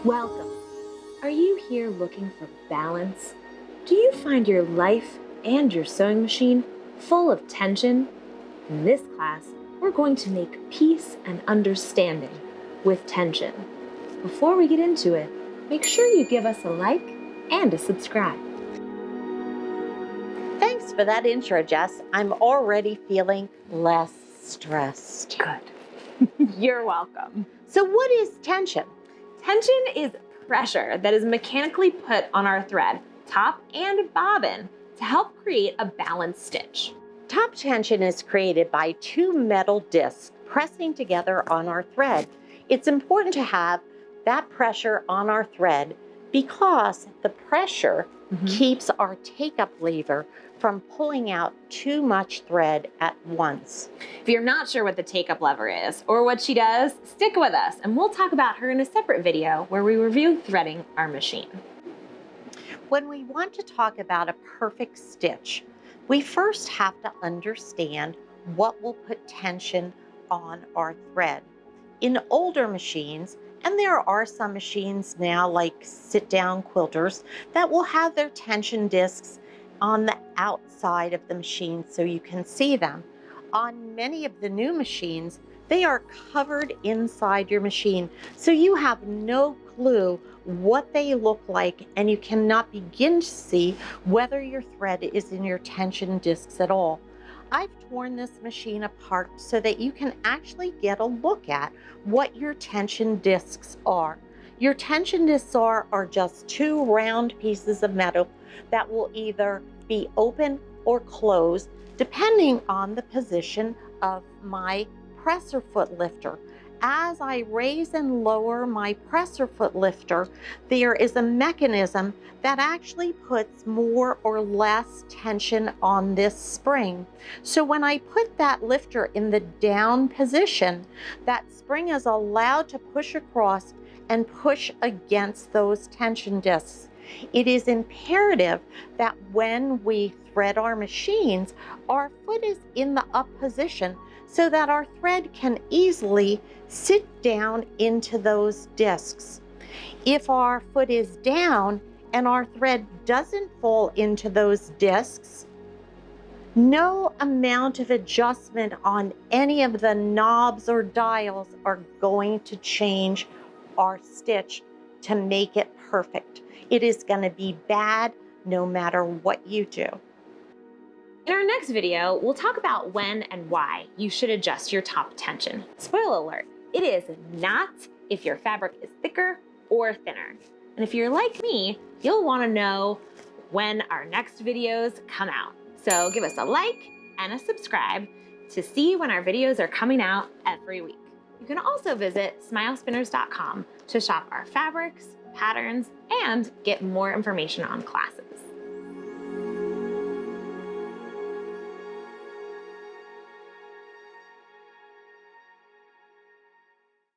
Welcome. Are you here looking for balance? Do you find your life and your sewing machine full of tension? In this class, we're going to make peace and understanding with tension. Before we get into it, make sure you give us a like and a subscribe. Thanks for that intro, Jess. I'm already feeling less stressed. Good. You're welcome. So what is tension? Tension is pressure that is mechanically put on our thread, top and bobbin, to help create a balanced stitch. Top tension is created by two metal discs pressing together on our thread. It's important to have that pressure on our thread because the pressure keeps our take-up lever from pulling out too much thread at once. If you're not sure what the take-up lever is or what she does, stick with us and we'll talk about her in a separate video where we review threading our machine. When we want to talk about a perfect stitch, we first have to understand what will put tension on our thread. In older machines, and there are some machines now like sit-down quilters that will have their tension discs on the outside of the machine so you can see them. On many of the new machines, they are covered inside your machine, so you have no clue what they look like and you cannot begin to see whether your thread is in your tension discs at all. I've torn this machine apart so that you can actually get a look at what your tension discs are. Your tension discs are just two round pieces of metal that will either be open or closed depending on the position of my presser foot lifter. As I raise and lower my presser foot lifter, there is a mechanism that actually puts more or less tension on this spring. So when I put that lifter in the down position, that spring is allowed to push across and push against those tension discs. It is imperative that when we thread our machines, our foot is in the up position so that our thread can easily sit down into those discs. If our foot is down and our thread doesn't fall into those discs, no amount of adjustment on any of the knobs or dials are going to change our stitch to make it perfect. It is going to be bad no matter what you do. In our next video, we'll talk about when and why you should adjust your top tension. Spoiler alert, it is not if your fabric is thicker or thinner. And if you're like me, you'll want to know when our next videos come out. So give us a like and a subscribe to see when our videos are coming out every week. You can also visit smilespinners.com to shop our fabrics, patterns, and get more information on classes.